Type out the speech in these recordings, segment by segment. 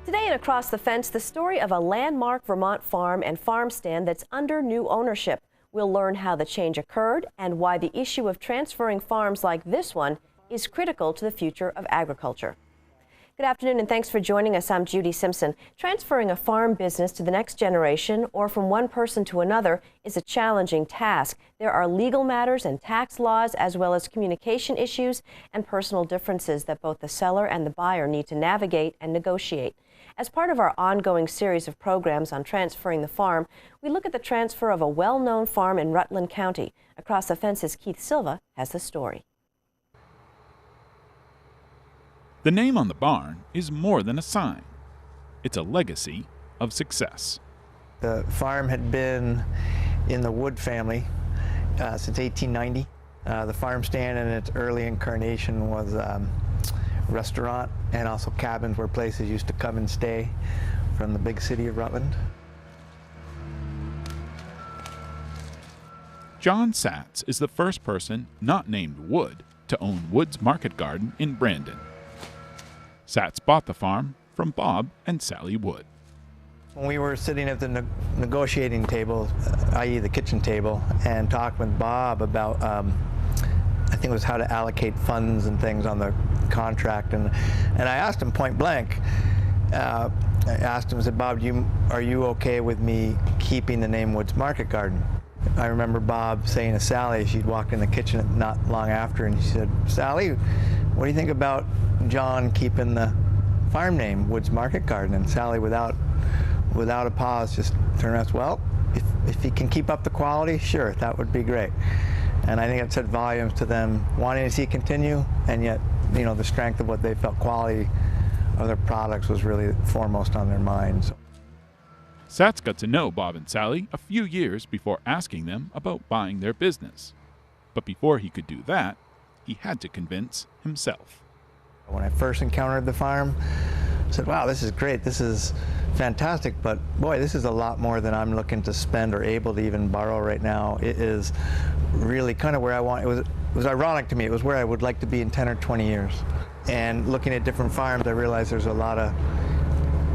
Today at Across the Fence, the story of a landmark Vermont farm and farm stand that's under new ownership. We'll learn how the change occurred and why the issue of transferring farms like this one is critical to the future of agriculture. Good afternoon and thanks for joining us. I'm Judy Simpson. Transferring a farm business to the next generation or from one person to another is a challenging task. There are legal matters and tax laws as well as communication issues and personal differences that both the seller and the buyer need to navigate and negotiate. As part of our ongoing series of programs on transferring the farm, we look at the transfer of a well-known farm in Rutland County. Across the Fence's Keith Silva has the story. The name on the barn is more than a sign. It's a legacy of success. The farm had been in the Wood family since 1890. The farm stand in its early incarnation was a restaurant and also cabins where places used to come and stay from the big city of Rutland. John Satz is the first person not named Wood to own Wood's Market Garden in Brandon. Satz bought the farm from Bob and Sally Wood. When we were sitting at the negotiating table, i.e. the kitchen table, and talking with Bob about, I think it was how to allocate funds and things on the contract, and I asked him point blank, I said, Bob, are you okay with me keeping the name Wood's Market Garden? I remember Bob saying to Sally, she'd walked in the kitchen not long after, and she said, Sally, what do you think about John keeping the farm name Wood's Market Garden? And Sally, without a pause, just turned around and said, well, if he can keep up the quality, sure, that would be great. And I think it said volumes to them wanting to see it continue, and yet, the strength of what they felt quality of their products was really foremost on their minds. Satz got to know Bob and Sally a few years before asking them about buying their business. But before he could do that, he had to convince himself. When I first encountered the farm, I said, wow, this is great, this is fantastic, but boy, this is a lot more than I'm looking to spend or able to even borrow right now. It is really kind of where I want, it was ironic to me, it was where I would like to be in 10 or 20 years. And looking at different farms, I realized there's a lot of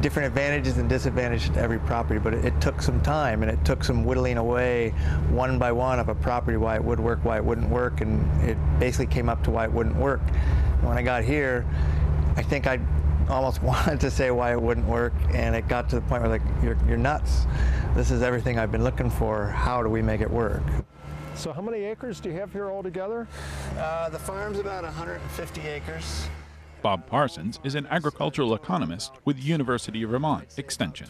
different advantages and disadvantages to every property, but it took some time and it took some whittling away one by one of a property, why it would work, why it wouldn't work, and it basically came up to why it wouldn't work. And when I got here, I think I almost wanted to say why it wouldn't work, and it got to the point where like, you're nuts. This is everything I've been looking for. How do we make it work? So how many acres do you have here altogether? The farm's about 150 acres. Bob Parsons is an agricultural economist with University of Vermont Extension.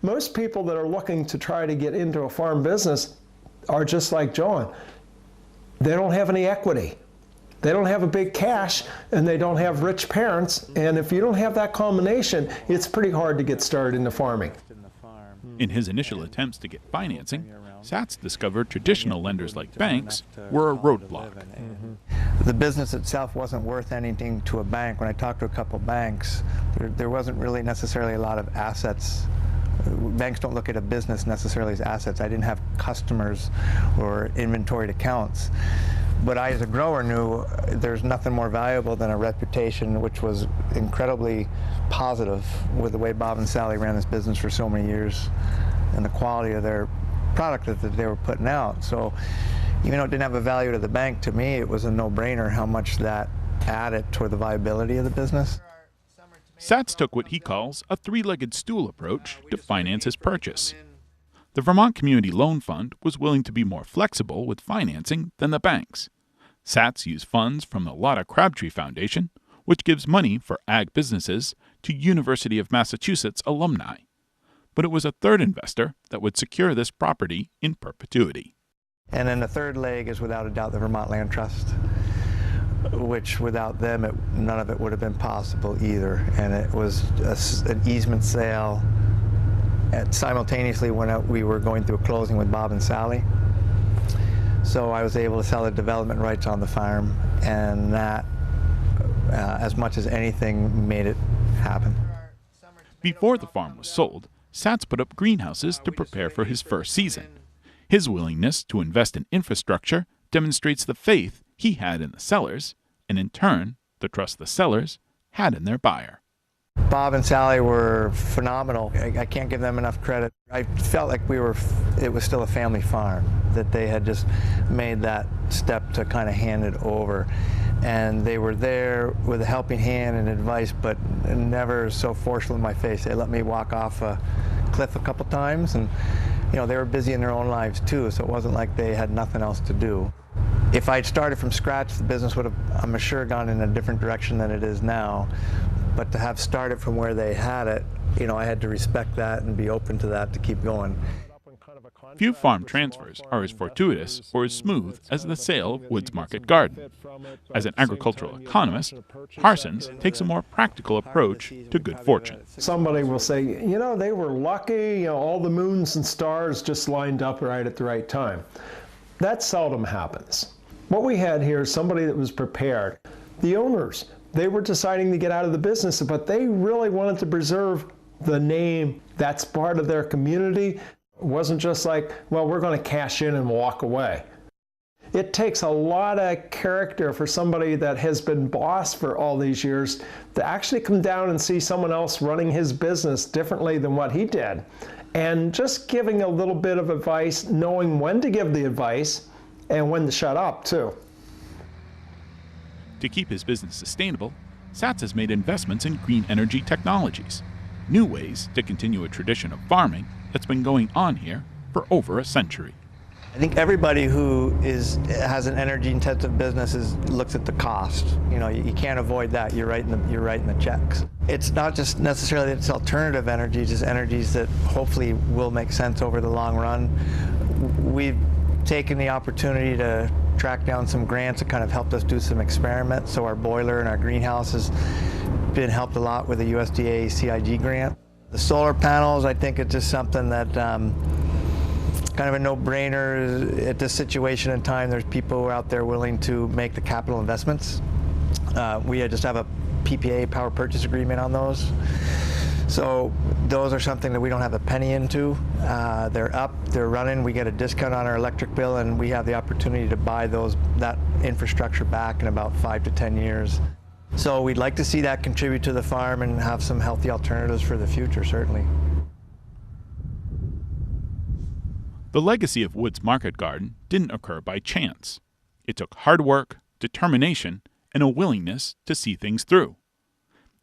Most people that are looking to try to get into a farm business are just like John. They don't have any equity. They don't have a big cash, and they don't have rich parents, and if you don't have that combination, it's pretty hard to get started into farming. In his initial attempts to get financing, Satz discovered traditional lenders like banks were a roadblock. The business itself wasn't worth anything to a bank. When I talked to a couple banks, there wasn't really necessarily a lot of assets. Banks don't look at a business necessarily as assets. I didn't have customers or inventoried accounts. But I, as a grower, knew there's nothing more valuable than a reputation, which was incredibly positive with the way Bob and Sally ran this business for so many years and the quality of their product that they were putting out. So even though it didn't have a value to the bank, to me it was a no-brainer how much that added toward the viability of the business. Satz took what he calls a three-legged stool approach to finance his purchase. The Vermont Community Loan Fund was willing to be more flexible with financing than the banks. Satz used funds from the Lotta Crabtree Foundation, which gives money for ag businesses to University of Massachusetts alumni. But it was a third investor that would secure this property in perpetuity. And then the third leg is without a doubt the Vermont Land Trust, which without them, none of it would have been possible either. And it was an easement sale simultaneously when we were going through a closing with Bob and Sally. So I was able to sell the development rights on the farm, and that, as much as anything, made it happen. Before the farm was sold, Satz put up greenhouses to prepare for his first season. His willingness to invest in infrastructure demonstrates the faith he had in the sellers, and in turn, the trust the sellers had in their buyer. Bob and Sally were phenomenal. I can't give them enough credit. I felt like it was still a family farm, that they had just made that step to kind of hand it over. And they were there with a helping hand and advice, but never so forceful in my face. They let me walk off a cliff a couple times, and they were busy in their own lives too, so it wasn't like they had nothing else to do. If I'd started from scratch, the business would have, I'm sure, gone in a different direction than it is now. But to have started from where they had it, I had to respect that and be open to that to keep going. Few farm transfers are as fortuitous or as smooth as the sale of Woods Market Garden. As an agricultural economist, Parsons takes a more practical approach to good fortune. Somebody will say, they were lucky, all the moons and stars just lined up right at the right time. That seldom happens. What we had here is somebody that was prepared. The owners, they were deciding to get out of the business, but they really wanted to preserve the name that's part of their community. It wasn't just like, well, we're going to cash in and walk away. It takes a lot of character for somebody that has been boss for all these years to actually come down and see someone else running his business differently than what he did. And just giving a little bit of advice, knowing when to give the advice and when to shut up, too. To keep his business sustainable, Satz has made investments in green energy technologies, new ways to continue a tradition of farming that's been going on here for over a century. I think everybody who has an energy-intensive business looks at the cost. You can't avoid that. You're writing the checks. It's not just necessarily that it's alternative energies, it's energies that hopefully will make sense over the long run. We've taken the opportunity to track down some grants that kind of helped us do some experiments. So our boiler and our greenhouse has been helped a lot with the USDA CIG grant. The solar panels, I think it's just something that kind of a no-brainer at this situation in time. There's people who are out there willing to make the capital investments. We just have a PPA, power purchase agreement, on those. So those are something that we don't have a penny into. They're up, they're running, we get a discount on our electric bill, and we have the opportunity to buy that infrastructure back in about 5 to 10 years. So we'd like to see that contribute to the farm and have some healthy alternatives for the future, certainly. The legacy of Woods Market Garden didn't occur by chance. It took hard work, determination, and a willingness to see things through.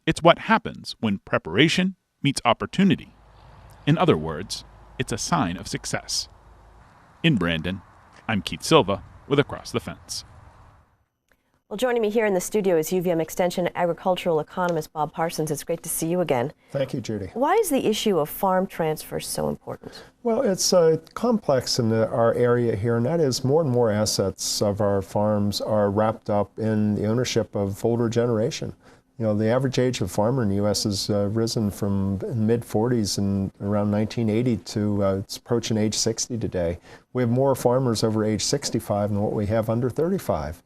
It's what happens when preparation meets opportunity. In other words, it's a sign of success. In Brandon, I'm Keith Silva with Across the Fence. Well, joining me here in the studio is UVM Extension agricultural economist Bob Parsons. It's great to see you again. Thank you, Judy. Why is the issue of farm transfers so important? Well, it's complex in our area here, and that is more and more assets of our farms are wrapped up in the ownership of older generation. The average age of farmer in the U.S. has risen from mid-40s in around 1980 to it's approaching age 60 today. We have more farmers over age 65 than what we have under 35.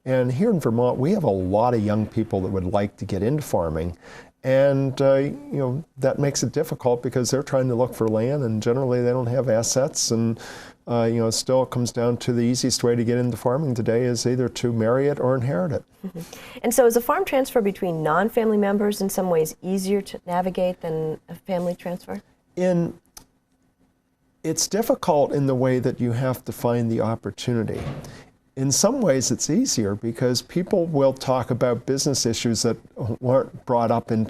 And here in Vermont, we have a lot of young people that would like to get into farming. And that makes it difficult because they're trying to look for land, and generally they don't have assets. And it still comes down to the easiest way to get into farming today is either to marry it or inherit it. And so is a farm transfer between non-family members in some ways easier to navigate than a family transfer? It's difficult in the way that you have to find the opportunity. In some ways it's easier because people will talk about business issues that weren't brought up in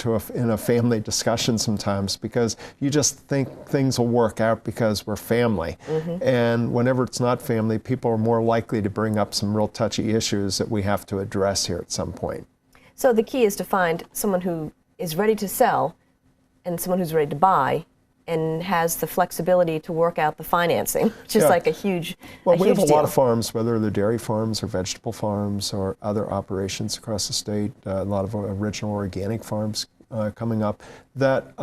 a family discussion sometimes, because you just think things will work out because we're family. And whenever it's not family, people are more likely to bring up some real touchy issues that we have to address here at some point. So the key is to find someone who is ready to sell and someone who's ready to buy and has the flexibility to work out the financing, which is like a huge Well, we have a deal. lot of farms, whether they're dairy farms or vegetable farms or other operations across the state, a lot of original organic farms coming up, that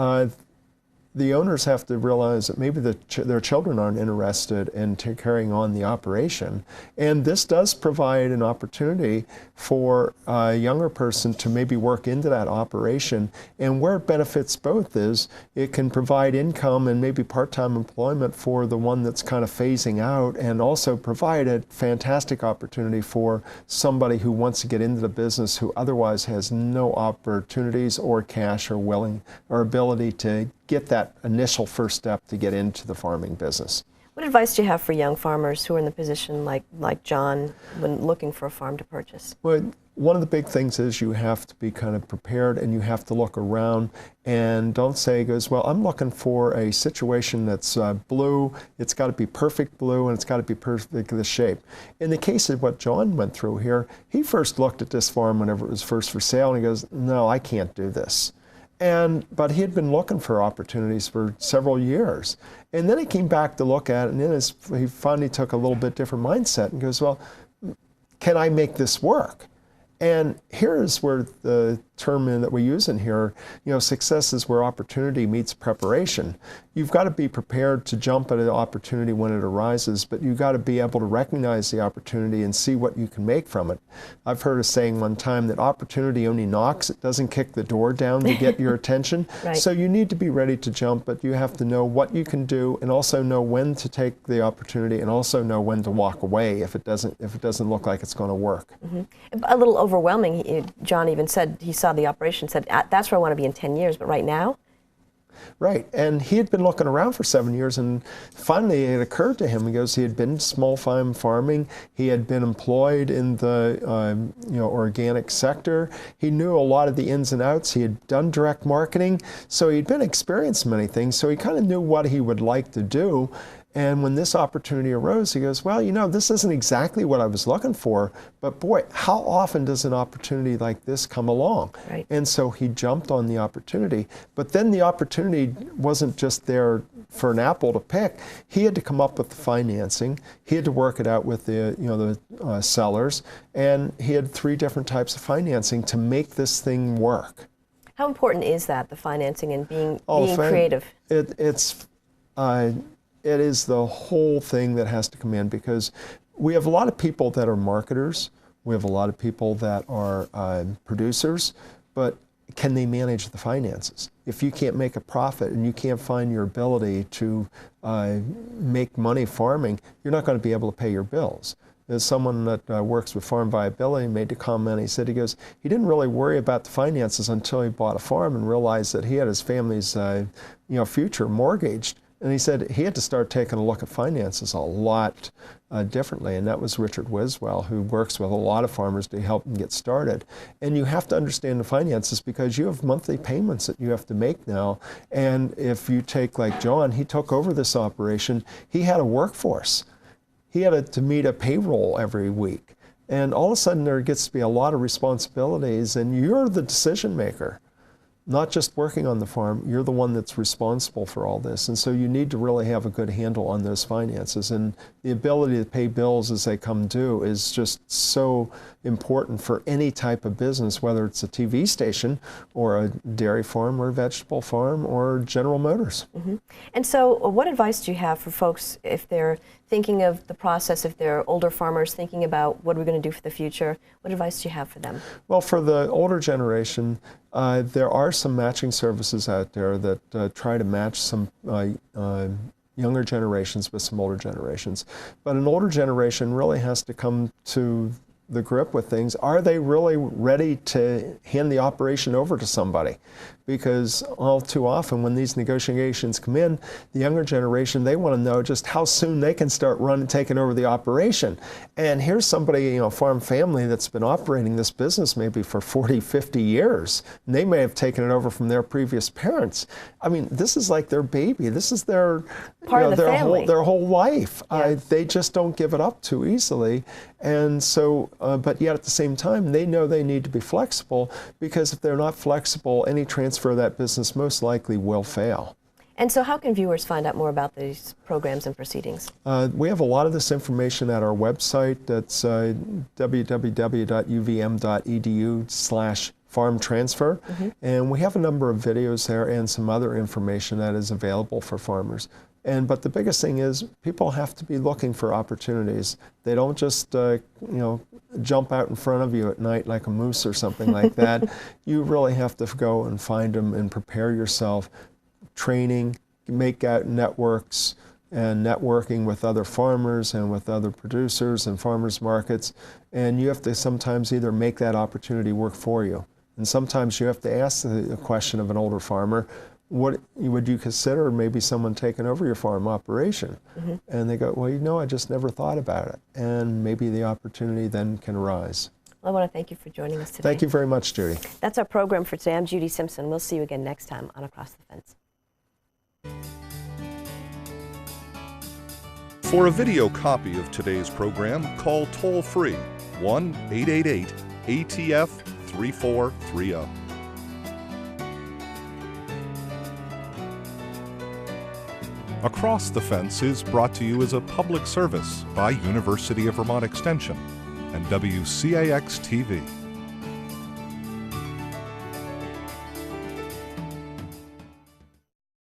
the owners have to realize that maybe their children aren't interested in carrying on the operation. And this does provide an opportunity for a younger person to maybe work into that operation. And where it benefits both is it can provide income and maybe part-time employment for the one that's kind of phasing out, and also provide a fantastic opportunity for somebody who wants to get into the business who otherwise has no opportunities or cash or ability to get that initial first step to get into the farming business. What advice do you have for young farmers who are in the position like John when looking for a farm to purchase? Well, one of the big things is you have to be kind of prepared, and you have to look around and don't say, well, I'm looking for a situation that's blue, it's got to be perfect blue, and it's got to be perfect the shape. In the case of what John went through here, he first looked at this farm whenever it was first for sale, and he goes, no, I can't do this. But he had been looking for opportunities for several years. And then he came back to look at it, and then he finally took a little bit different mindset and goes, well, can I make this work? And here's where the term that we use in here, success is where opportunity meets preparation. You've got to be prepared to jump at an opportunity when it arises, but you've got to be able to recognize the opportunity and see what you can make from it. I've heard a saying one time that opportunity only knocks, it doesn't kick the door down to get your attention. Right. So you need to be ready to jump, but you have to know what you can do, and also know when to take the opportunity, and also know when to walk away if it doesn't look like it's going to work. Mm-hmm. A little overwhelming. John even said he saw the operation, said that's where I want to be in 10 years, but right now? Right, and he had been looking around for 7 years, and finally it occurred to him. He goes, he had been small farming, he had been employed in the organic sector, he knew a lot of the ins and outs, he had done direct marketing, so he'd been experienced in many things, so he kind of knew what he would like to do. And when this opportunity arose, he goes, well, this isn't exactly what I was looking for, but boy, how often does an opportunity like this come along? Right. And so he jumped on the opportunity. But then the opportunity wasn't just there for an apple to pick. He had to come up with the financing. He had to work it out with the sellers. And he had 3 different types of financing to make this thing work. How important is that, the financing and being creative? It is the whole thing that has to come in, because we have a lot of people that are marketers, we have a lot of people that are producers, but can they manage the finances? If you can't make a profit and you can't find your ability to make money farming, you're not going to be able to pay your bills. There's someone that works with Farm Viability made the comment, he goes, he didn't really worry about the finances until he bought a farm and realized that he had his family's future mortgaged. And he said he had to start taking a look at finances a lot differently, and that was Richard Wiswell, who works with a lot of farmers to help them get started. And you have to understand the finances, because you have monthly payments that you have to make now. And if you take like John, he took over this operation, he had a workforce. He had to meet a payroll every week. And all of a sudden there gets to be a lot of responsibilities, and you're the decision maker. Not just working on the farm, you're the one that's responsible for all this. And so you need to really have a good handle on those finances. And the ability to pay bills as they come due is just so important for any type of business, whether it's a TV station or a dairy farm or a vegetable farm or General Motors. Mm-hmm. And so what advice do you have for folks if they're thinking of the process, if they're older farmers thinking about what we're going to do for the future? What advice do you have for them? Well, for the older generation, there are some matching services out there that try to match some younger generations with some older generations. But an older generation really has to come to the grip with things. Are they really ready to hand the operation over to somebody? Because all too often when these negotiations come in, the younger generation, they want to know just how soon they can start taking over the operation. And here's somebody, a farm family that's been operating this business maybe for 40, 50 years. And they may have taken it over from their previous parents. I mean, this is like their baby. This is their part of the family. Their whole life. Yeah. They just don't give it up too easily. And so, but yet at the same time, they know they need to be flexible, because if they're not flexible, any transfer of that business most likely will fail. And so how can viewers find out more about these programs and proceedings? We have a lot of this information at our website. That's www.uvm.edu/farming. farm transfer. And we have a number of videos there and some other information that is available for farmers. But the biggest thing is people have to be looking for opportunities. They don't just jump out in front of you at night like a moose or something like that. You really have to go and find them and prepare yourself. Training, make out networks, and networking with other farmers and with other producers and farmers markets. And you have to sometimes either make that opportunity work for you. And sometimes you have to ask the question of an older farmer, what would you consider maybe someone taking over your farm operation? And they go, well, I just never thought about it. And maybe the opportunity then can arise. Well, I want to thank you for joining us today. Thank you very much, Judy. That's our program for today. I'm Judy Simpson. We'll see you again next time on Across the Fence. For a video copy of today's program, call toll-free 1-888-ATF-3430. Across the Fence is brought to you as a public service by University of Vermont Extension and WCAX-TV.